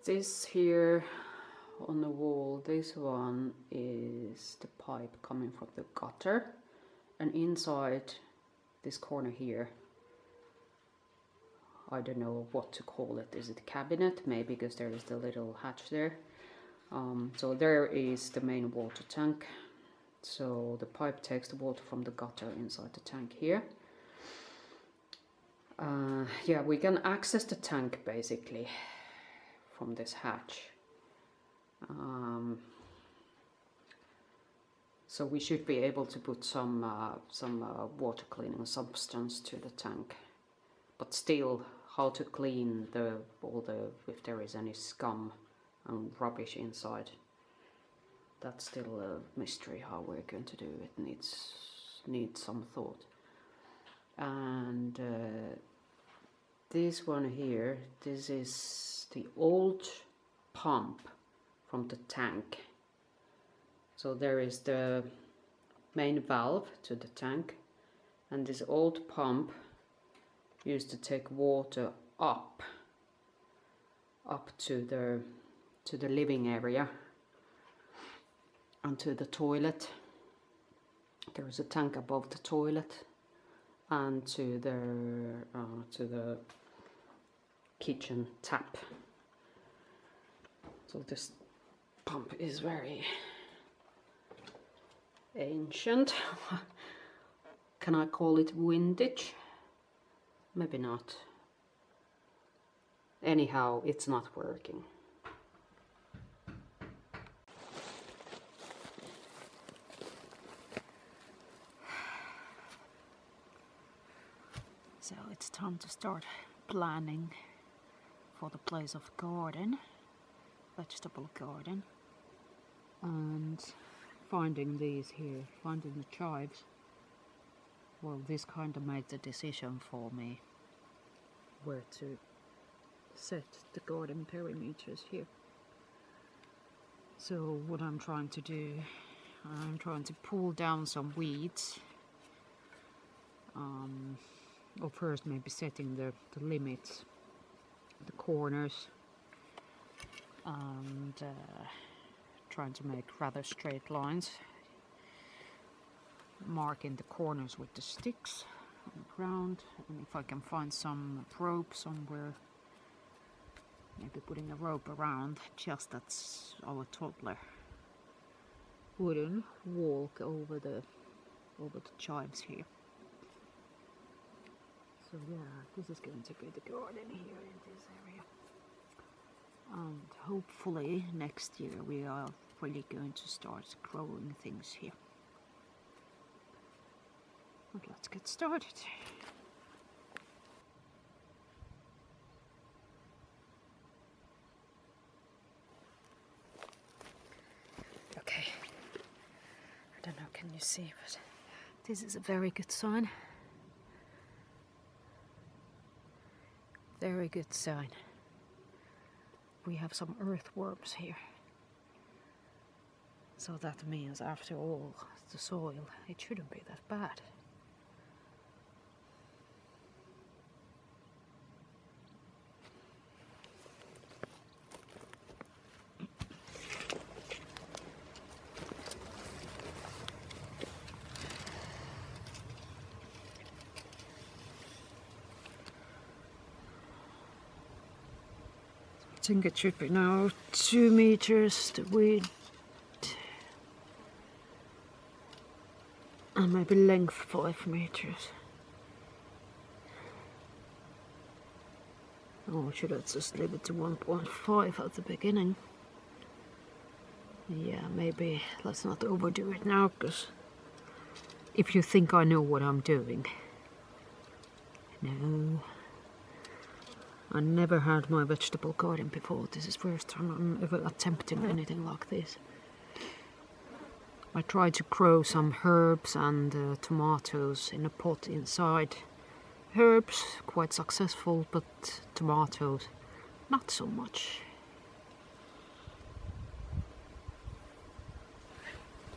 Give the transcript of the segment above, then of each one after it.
This here on the wall, this one is the pipe coming from the gutter, and inside this corner here, I don't know what to call it. Is it a cabinet? Maybe, because there is the little hatch there. So there is the main water tank. So the pipe takes the water from the gutter inside the tank here. Yeah, we can access the tank basically from this hatch. So we should be able to put some water cleaning substance to the tank. But still, how to clean if there is any scum and rubbish inside, that's still a mystery how we're going to do it. Needs some thought. And this one here, this is the old pump from the tank. So there is the main valve to the tank, and this old pump used to take water up to the living area and to the toilet. There is a tank above the toilet and to the kitchen tap. So this pump is very ancient. Can I call it vintage? Maybe not. Anyhow, it's not working. So it's time to start planning for the place of garden, vegetable garden, and finding these here, finding the chives. Well, this kind of made the decision for me where to set the garden perimeters here. So what I'm trying to do, I'm trying to pull down some weeds. Or first maybe setting the limits, the corners, and trying to make rather straight lines, marking the corners with the sticks on the ground, and if I can find some rope somewhere, maybe putting a rope around, just that's our toddler wouldn't walk over the chives here. So yeah, this is going to be the garden here in this area. And hopefully next year we are really going to start growing things here. But let's get started. Okay, I don't know, can you see, but this is a very good sign. Very good sign. We have some earthworms here. So that means after all, the soil, it shouldn't be that bad. I think it should be now 2 meters the width and maybe length 5 meters. Or should I just leave it to 1.5 at the beginning? Yeah, maybe let's not overdo it now, because if you think I know what I'm doing, no. I never had my vegetable garden before. This is the first time I'm ever attempting anything like this. I tried to grow some herbs and tomatoes in a pot inside. Herbs, quite successful, but tomatoes, not so much.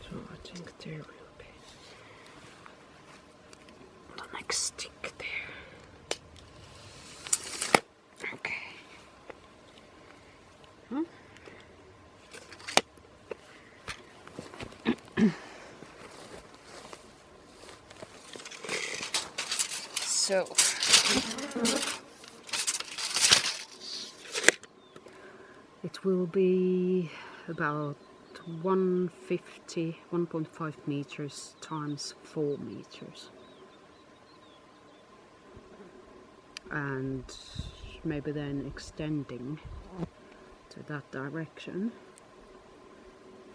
So I think there will be the next stick there. So it will be about 1.5 meters times 4 meters, and maybe then extending to that direction.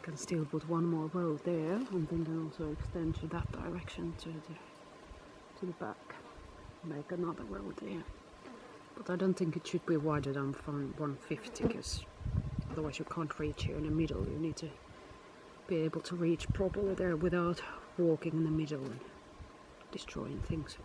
Can still put one more row there, and then can also extend to that direction to the back. Make another row there. But I don't think it should be wider than 150, because otherwise you can't reach here in the middle. You need to be able to reach properly there without walking in the middle and destroying things.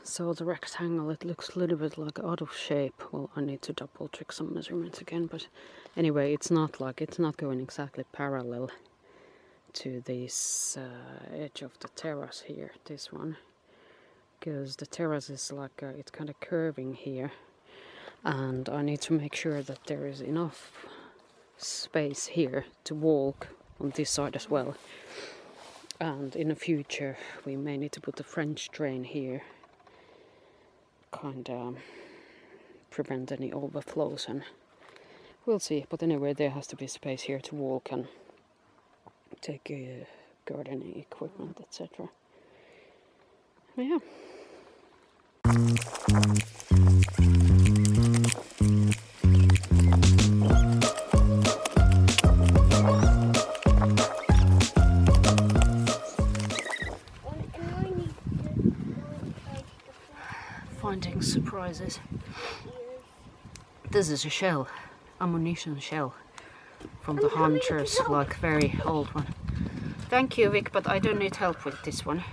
So the rectangle, it looks a little bit like out of shape. Well, I need to double check some measurements again, but anyway, it's not going exactly parallel to this edge of the terrace here, this one, because the terrace is like it's kind of curving here, and I need to make sure that there is enough space here to walk on this side as well. And in the future we may need to put a French drain here, kind of prevent any overflows, and we'll see. But anyway, there has to be space here to walk and take gardening equipment, etc. Yeah. Finding surprises. This is a shell, ammunition shell from the hunters, like very old one. Thank you, Vic, but I don't need help with this one.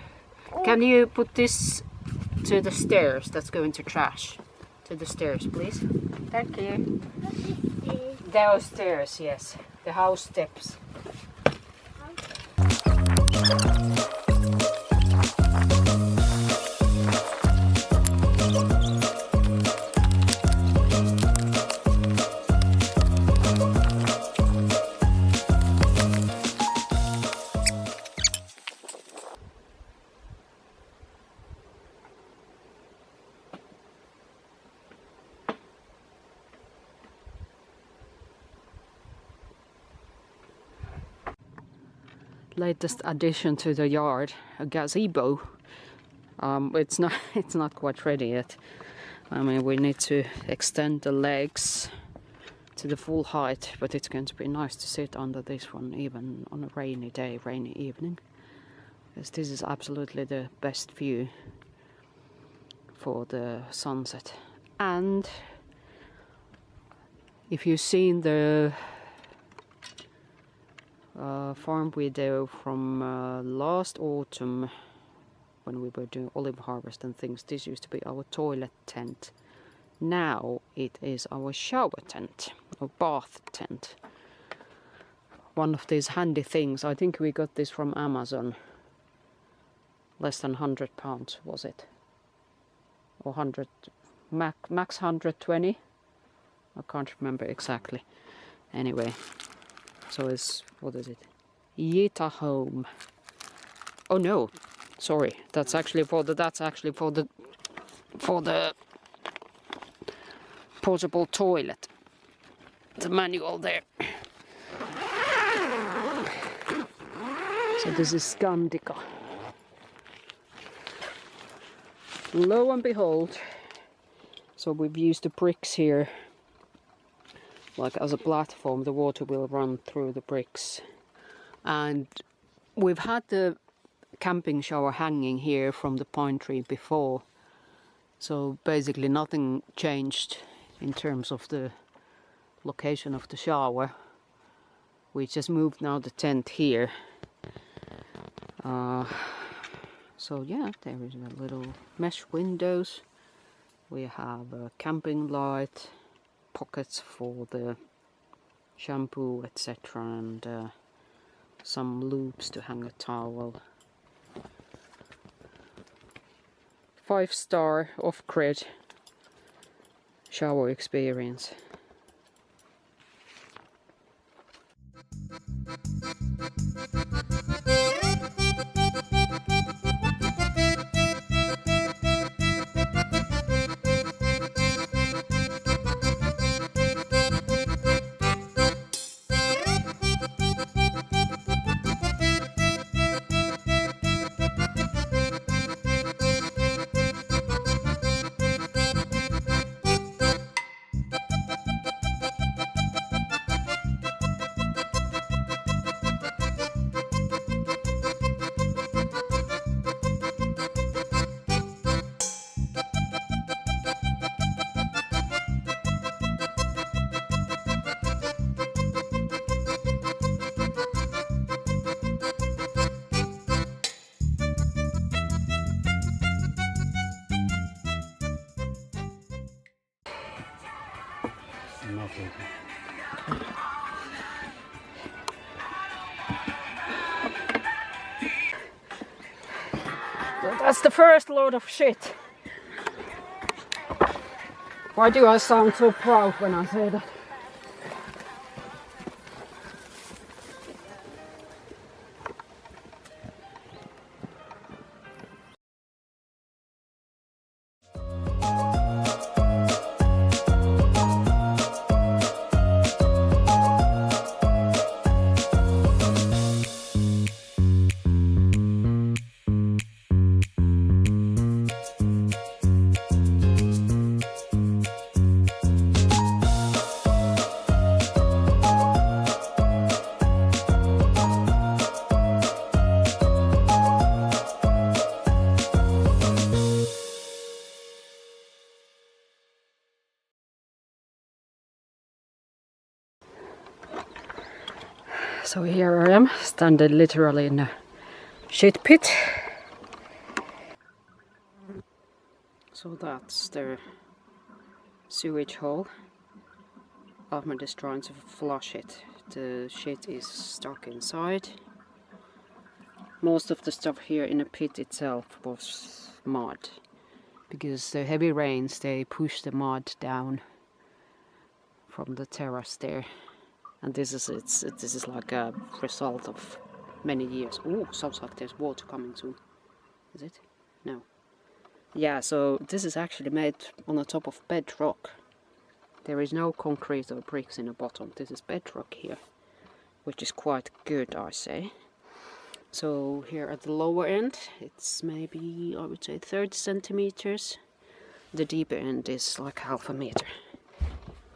Can you put this to the stairs? That's going to trash. To the stairs, please. Thank you. Those stairs, yes. The house steps. Latest addition to the yard, a gazebo. It's not quite ready yet. I mean, we need to extend the legs to the full height, but it's going to be nice to sit under this one even on a rainy day, rainy evening, because this is absolutely the best view for the sunset. And if you've seen the farm video from last autumn, when we were doing olive harvest and things, this used to be our toilet tent. Now it is our shower tent, or bath tent. One of these handy things. I think we got this from Amazon. Less than £100 was it? Or 100, max 120? I can't remember exactly. Anyway. So it's, what is it? Yita Home. Oh no, sorry. That's actually for the portable toilet. The manual there. So this is Scandica. Lo and behold, so we've used the bricks here. Like as a platform, the water will run through the bricks. And we've had the camping shower hanging here from the pine tree before. So basically nothing changed in terms of the location of the shower. We just moved now the tent here. So yeah, there is a little mesh windows. We have a camping light. Pockets for the shampoo, etc., and some loops to hang a towel. 5-star off-grid shower experience. Nothing. So that's the first load of shit. Why do I sound so proud when I say that? So here I am, standing literally in a shit pit. So that's the sewage hole. Ahmed is trying to flush it. The shit is stuck inside. Most of the stuff here in the pit itself was mud, because the heavy rains, they push the mud down from the terrace there. And this is like a result of many years. Oh, sounds like there's water coming soon. Is it? No. Yeah, so this is actually made on the top of bedrock. There is no concrete or bricks in the bottom. This is bedrock here, which is quite good, I say. So here at the lower end, it's maybe, I would say, 30 centimeters. The deeper end is like half a meter.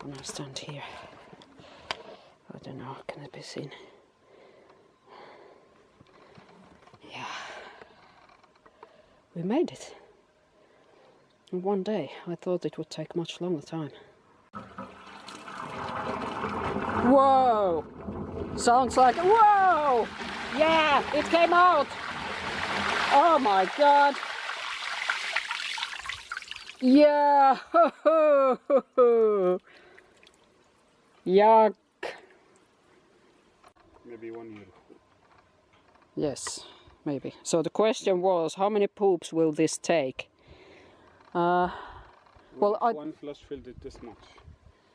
When I stand here, I don't know, can it be seen? Yeah, we made it. In one day. I thought it would take much longer time. Whoa! Sounds like, whoa! Yeah, it came out! Oh my god! Yeah! Yuck! Maybe 1 year. Yes, maybe. So the question was, how many poops will this take? Well, one flush filled it this much.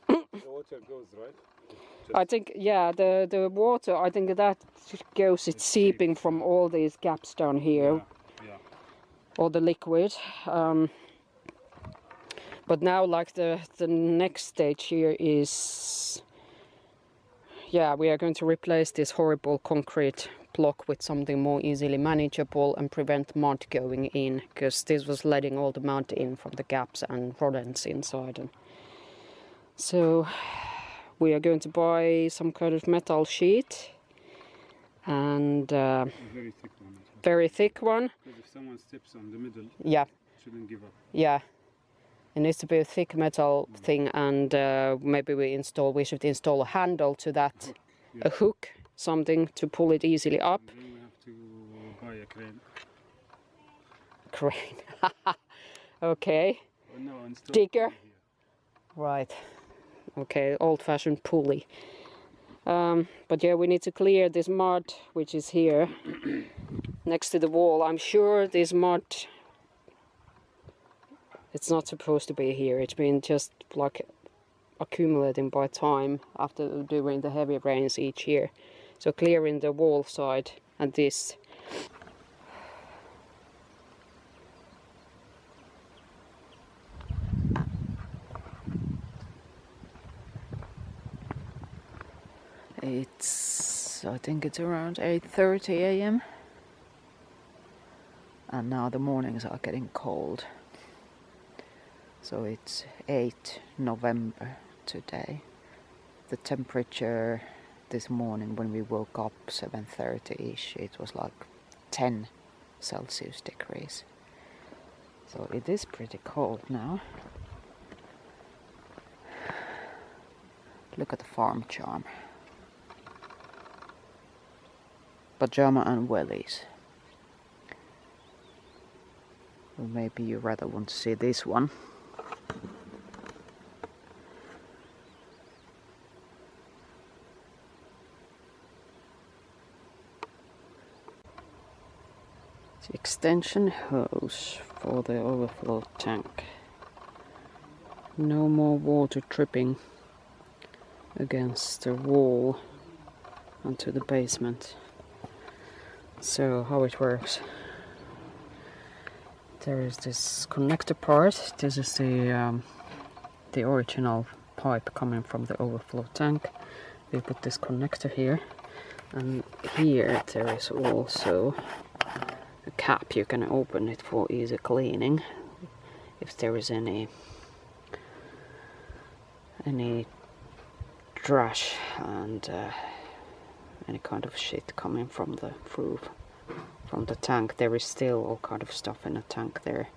The water goes, right? I think, yeah, the water, I think that goes, it's seeping from all these gaps down here. Yeah. All the liquid. But now, like, the next stage here is, yeah, we are going to replace this horrible concrete block with something more easily manageable and prevent mud going in, because this was letting all the mud in from the gaps and rodents inside. And so we are going to buy some kind of metal sheet and A very thick one. very thick one. Because if someone steps on the middle, Yeah, shouldn't give up. yeah. It needs to be a thick metal thing, and maybe we should install a handle to that, a hook, something to pull it easily up. And then we have to buy a crane. Crane. Okay. Oh, no, install Digger. here. Right. Okay, old-fashioned pulley. But yeah, we need to clear this mud, which is here, next to the wall. I'm sure this mud, it's not supposed to be here. It's been just like accumulating by time after doing the heavy rains each year. So clearing the wall side and this. I think it's around 8:30 a.m. and now the mornings are getting cold. So it's 8 November today. The temperature this morning when we woke up 7:30ish, it was like 10 Celsius degrees. So it is pretty cold now. Look at the farm charm. Pajama and wellies. Or maybe you rather want to see this one. The extension hose for the overflow tank. No more water dripping against the wall onto the basement. So how it works, there is this connector part. This is the original pipe coming from the overflow tank. We put this connector here, and here there is also a cap. You can open it for easy cleaning if there is any trash and any kind of shit coming from the roof, from the tank. There is still all kind of stuff in the tank there.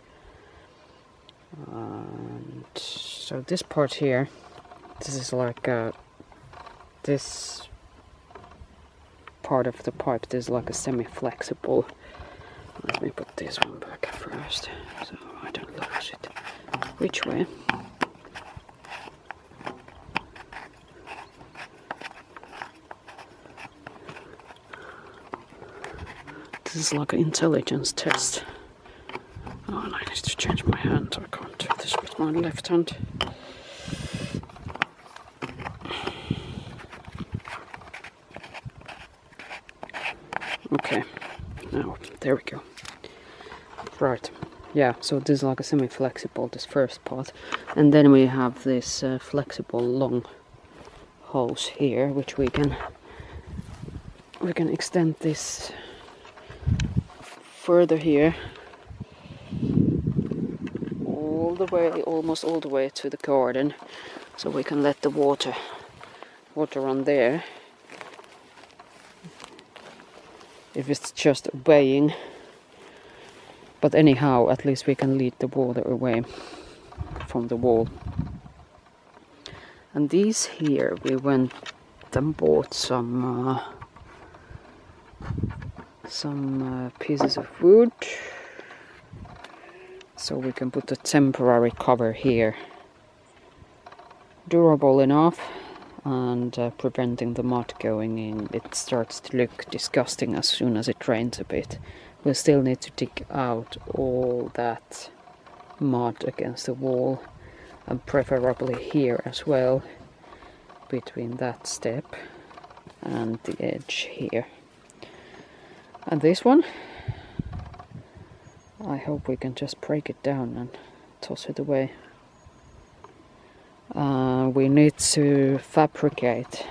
And so this part here, this is like this part of the pipe, this is like a semi-flexible. Let me put this one back first so I don't lose it. Which way? This is like an intelligence test. Oh, and I need to change my hand. I can't do this with my left hand. Okay, now there we go. Right, yeah, so this is like a semi-flexible, this first part. And then we have this flexible long hose here, which we can extend this further here, all the way, almost all the way to the garden, so we can let the water run there. If it's just obeying, but anyhow, at least we can lead the water away from the wall. And these here, we went and bought some pieces of wood, so we can put a temporary cover here, durable enough and preventing the mud going in. It starts to look disgusting as soon as it rains a bit. We still need to dig out all that mud against the wall, and preferably here as well, between that step and the edge here. And this one, I hope we can just break it down and toss it away. We need to fabricate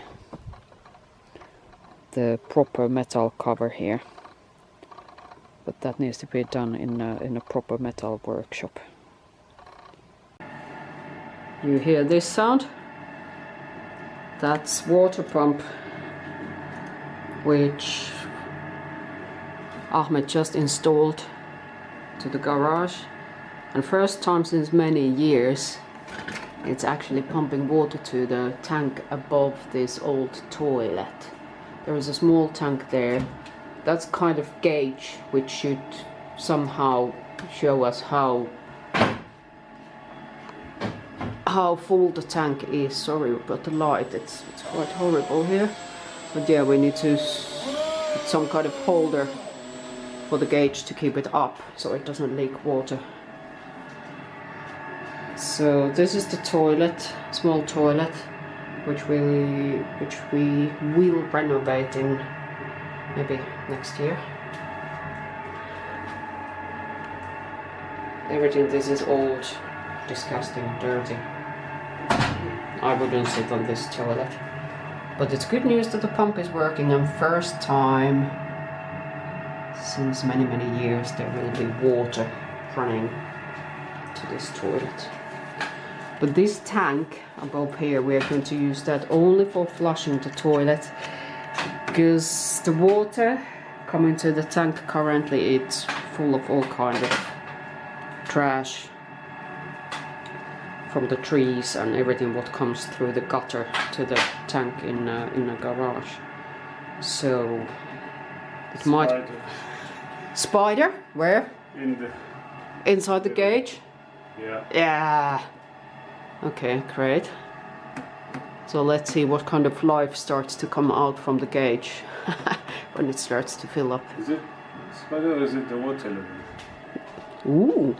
the proper metal cover here, but that needs to be done in a proper metal workshop. You hear this sound? That's water pump, which Ahmed just installed to the garage, and first time since many years it's actually pumping water to the tank above this old toilet. There is a small tank there. That's kind of gauge which should somehow show us how full the tank is. Sorry about the light, it's quite horrible here. But yeah, we need to put some kind of holder for the gauge to keep it up so it doesn't leak water. So this is the toilet, small toilet, which we will renovate in maybe next year. Everything, this is old, disgusting, dirty. I wouldn't sit on this toilet. But it's good news that the pump is working, and first time since many years there will be water running to this toilet. But this tank above here, we are going to use that only for flushing the toilet, because the water coming to the tank currently, it's full of all kind of trash from the trees and everything what comes through the gutter to the tank in a garage. So it might... Spider? Where? Inside the gauge? Yeah. Yeah. Okay, great. So let's see what kind of life starts to come out from the gauge when it starts to fill up. Is it It's better, or is it the water level? Ooh.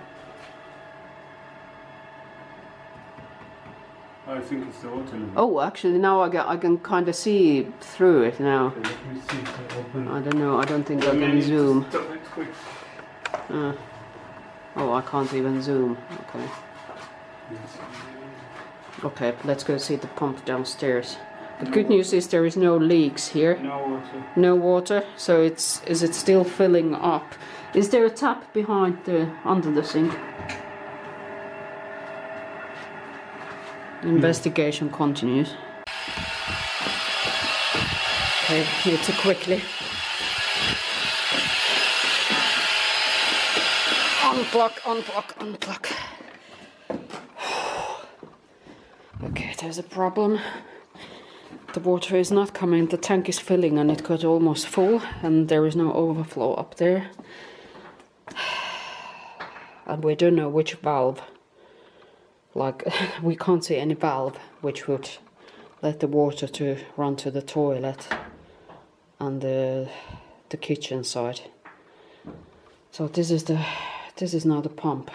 I think it's the water level. Oh, actually, now I can kind of see through it now. Okay, let me see if I open. I don't know. I don't think I Maybe can need to zoom. stop it quick. Oh, I can't even zoom. Okay. Yes. Okay, let's go see the pump downstairs. The good news is there is no leaks here. No water. No water. So is it still filling up? Is there a tap behind under the sink? Investigation continues. Okay, here to quickly unplug. Okay, there's a problem. The water is not coming, the tank is filling and it got almost full and there is no overflow up there. And we don't know which valve. Like, we can't see any valve which would let the water to run to the toilet and the kitchen side. So this is now the pump.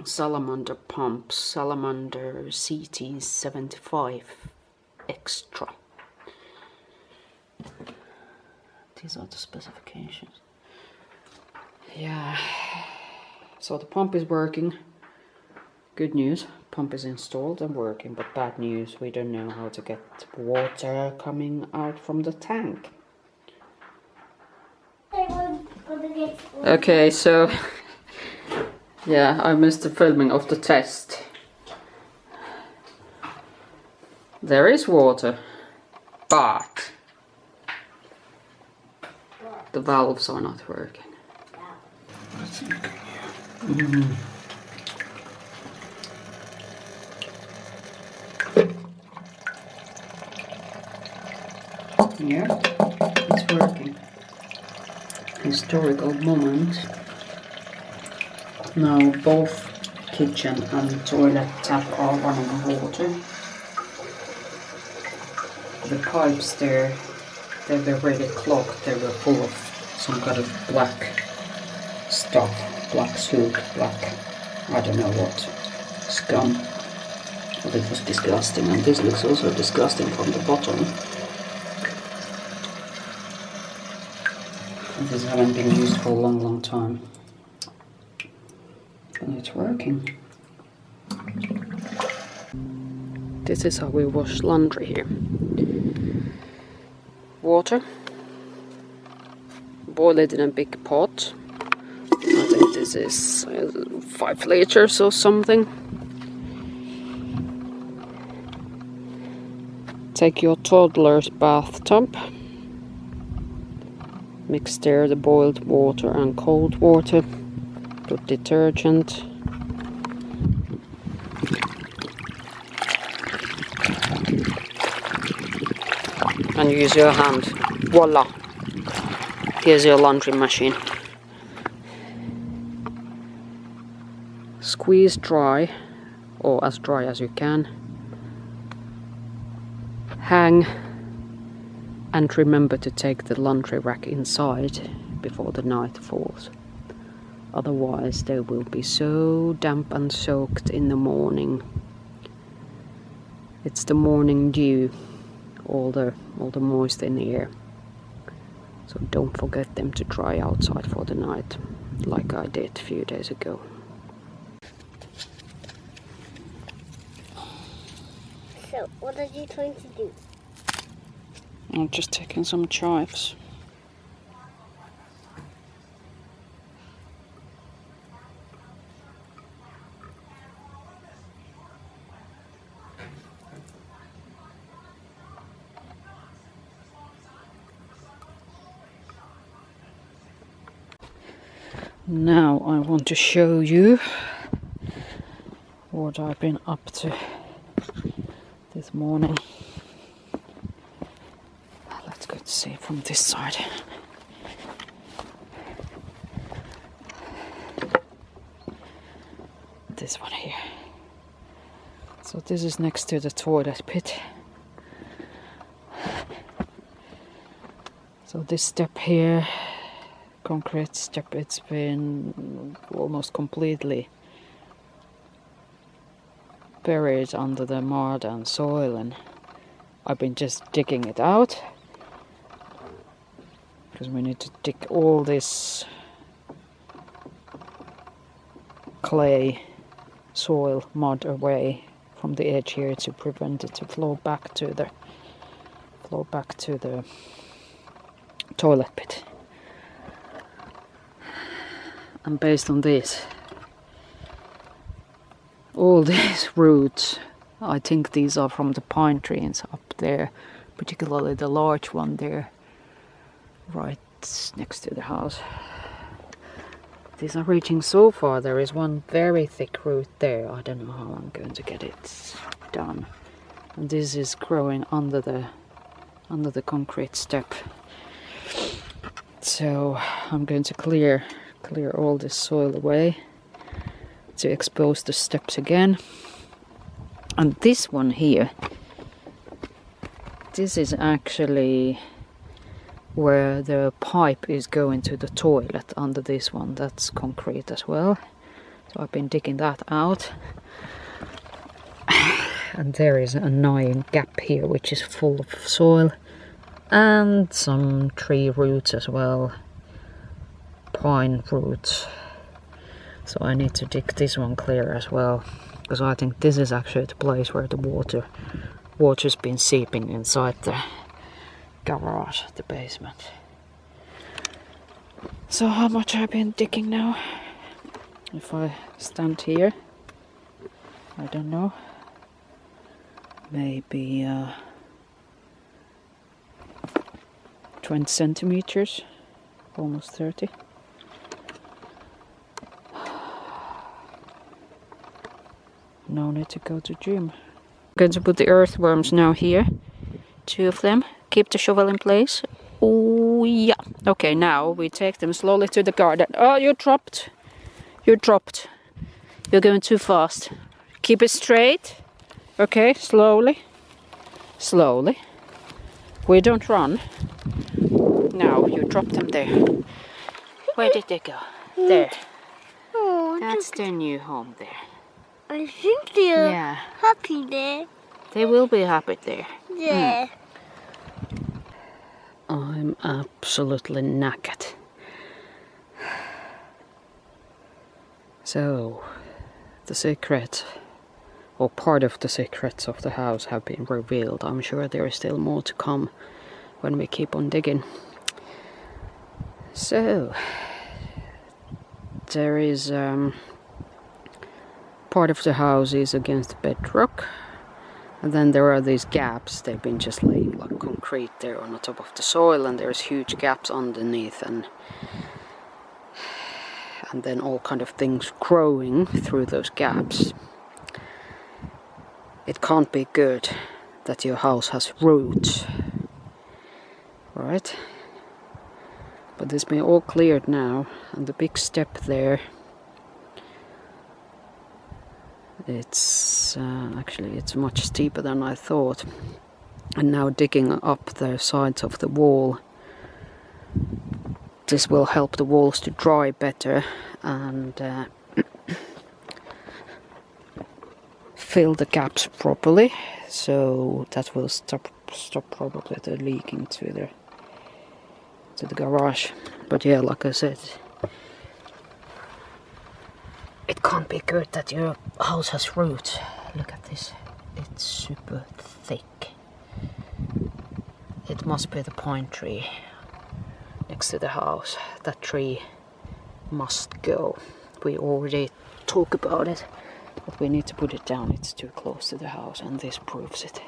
Salamander pump, Salamander CT75 Extra. These are the specifications. Yeah. So the pump is working. Good news, pump is installed and working, but bad news, we don't know how to get water coming out from the tank. Okay, so yeah, I missed the filming of the test. There is water, but the valves are not working. Yeah, it's working. Historical moment. Now both kitchen and toilet tap are running water. The pipes there, they were really clogged. They were full of some kind of black stuff, black soup, black, I don't know what, scum. But it was disgusting, and this looks also disgusting from the bottom. This hasn't been used for a long time. And it's working. This is how we wash laundry here. Water. Boil it in a big pot. I think this is 5 liters or something. Take your toddler's bathtub. Mix there the boiled water and cold water. Put detergent. And use your hand. Voila! Here's your laundry machine. Squeeze dry, or as dry as you can. Hang, and remember to take the laundry rack inside before the night falls. Otherwise they will be so damp and soaked in the morning. It's the morning dew, all the moist in the air. So don't forget them to dry outside for the night, like I did a few days ago. So, what are you trying to do? I'm just taking some chives. Now I want to show you what I've been up to this morning. Let's go to see from this side. This one here. So this is next to the toilet pit. So this step here, concrete step, it's been almost completely buried under the mud and soil, and I've been just digging it out because we need to dig all this clay, soil, mud away from the edge here to prevent it to flow back to the toilet pit. And based on this, all these roots, I think these are from the pine trees up there, particularly the large one there, right next to the house. These are reaching so far. There is one very thick root there. I don't know how I'm going to get it done. And this is growing under the concrete step. So I'm going to clear all this soil away to expose the steps again. And this one here, this is actually where the pipe is going to the toilet under this one. That's concrete as well. So I've been digging that out. And there is an annoying gap here which is full of soil and some tree roots as well, pine roots. So I need to dig this one clear as well, because I think this is actually the place where the water's been seeping inside the garage, the basement. So how much I've been digging now? If I stand here, I don't know, maybe 20 centimeters, almost 30. No need to go to gym. I'm going to put the earthworms now here, 2 of them. Keep the shovel in place. Oh yeah. Okay, now we take them slowly to the garden. Oh, you dropped. You dropped. You're going too fast. Keep it straight. Okay, slowly. Slowly. We don't run. Now you drop them there. Where did they go? There. Oh, That's their new home there. I think they're Yeah. happy there. They will be happy there. Yeah. I'm absolutely knackered. So, the secret, or part of the secrets of the house have been revealed. I'm sure there is still more to come when we keep on digging. So, there is part of the house is against bedrock. And then there are these gaps. They've been just laying like concrete there on the top of the soil, and there's huge gaps underneath, and then all kind of things growing through those gaps. It can't be good that your house has roots, right? But it's been all cleared now, and the big step there, it's actually it's much steeper than I thought. And now digging up the sides of the wall, this will help the walls to dry better and fill the gaps properly, so that will stop probably the leaking to the garage. But yeah, like I said, it can't be good that your house has roots. Look at this. It's super thick. It must be the pine tree next to the house. That tree must go. We already talked about it, but we need to put it down. It's too close to the house, and this proves it.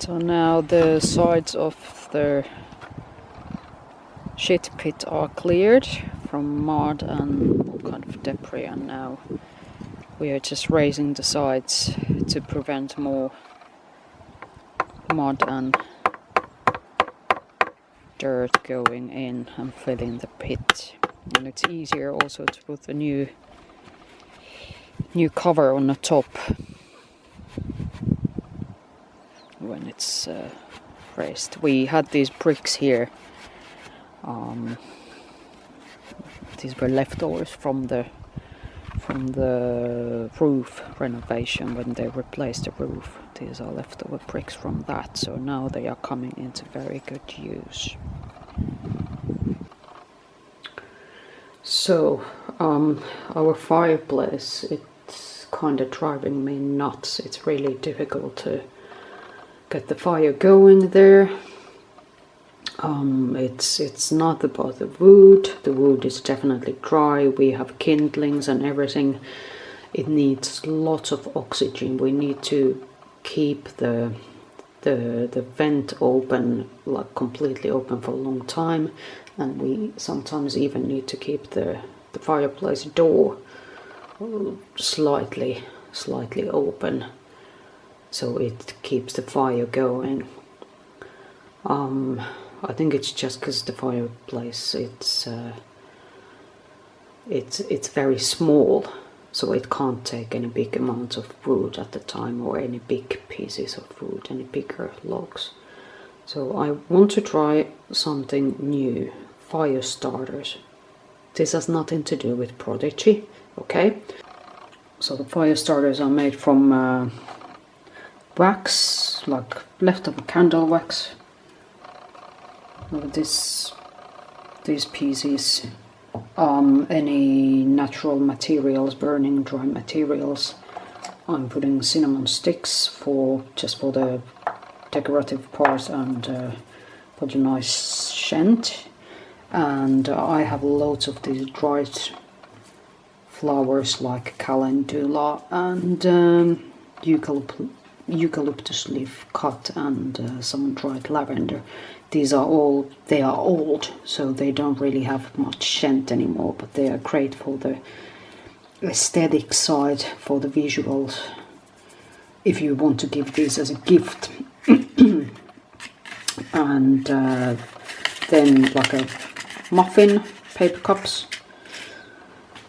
So now the sides of the shit pit are cleared from mud and all kind of debris, and now we are just raising the sides to prevent more mud and dirt going in and filling the pit. And it's easier also to put a new cover on the top when it's raised. We had these bricks here. These were leftovers from the roof renovation when they replaced the roof. These are leftover bricks from that, so now they are coming into very good use. So our fireplace, it's kind of driving me nuts. It's really difficult to get the fire going there. It's not about the wood. The wood is definitely dry. We have kindlings and everything. It needs lots of oxygen. We need to keep the vent open, like completely open for a long time, and we sometimes even need to keep the fireplace door slightly open, so it keeps the fire going. I think it's just because the fireplace, it's very small, so it can't take any big amounts of wood at the time, or any big pieces of wood, any bigger logs. So I want to try something new, fire starters. This has nothing to do with Prodigy, okay? So the fire starters are made from wax, like leftover candle wax. These pieces, any natural materials, burning dry materials. I'm putting cinnamon sticks just for the decorative part and for the nice scent. And I have loads of these dried flowers like calendula and eucalyptus leaf cut and some dried lavender. They are old, so they don't really have much scent anymore, but they are great for the aesthetic side, for the visuals, if you want to give these as a gift. And then like a muffin paper cups,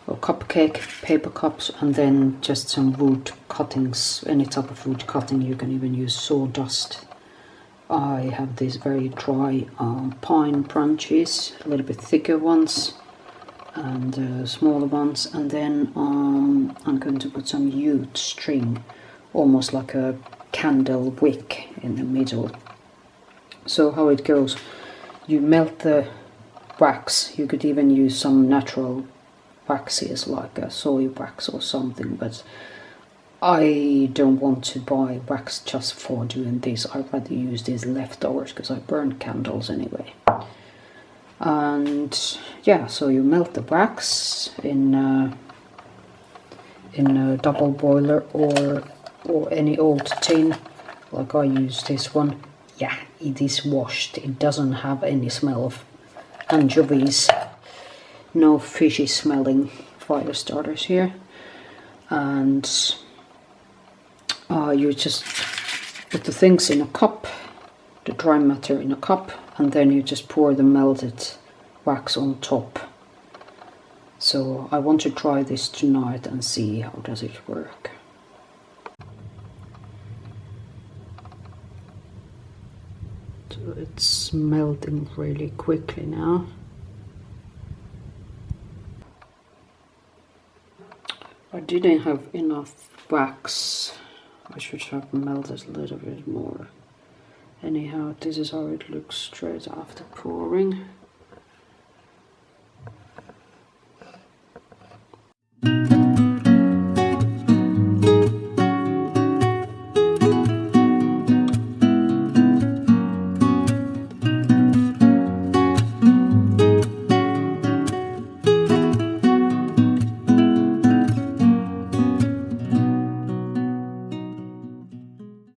or cupcake paper cups, and then just some wood cuttings, any type of wood cutting. You can even use sawdust. I have these very dry pine branches, a little bit thicker ones and smaller ones, and then I'm going to put some jute string, almost like a candle wick in the middle. So how it goes, you melt the wax. You could even use some natural waxes like a soy wax or something, but I don't want to buy wax just for doing this. I'd rather use these leftovers because I burn candles anyway. And yeah, so you melt the wax in a double boiler or any old tin, like I use this one. Yeah, it is washed. It doesn't have any smell of anchovies. No fishy smelling fire starters here. And you just put the things in a cup, the dry matter in a cup, and then you just pour the melted wax on top. So I want to try this tonight and see how does it work. So it's melting really quickly now. I didn't have enough wax. I should have melted a little bit more. Anyhow, this is how it looks straight after pouring.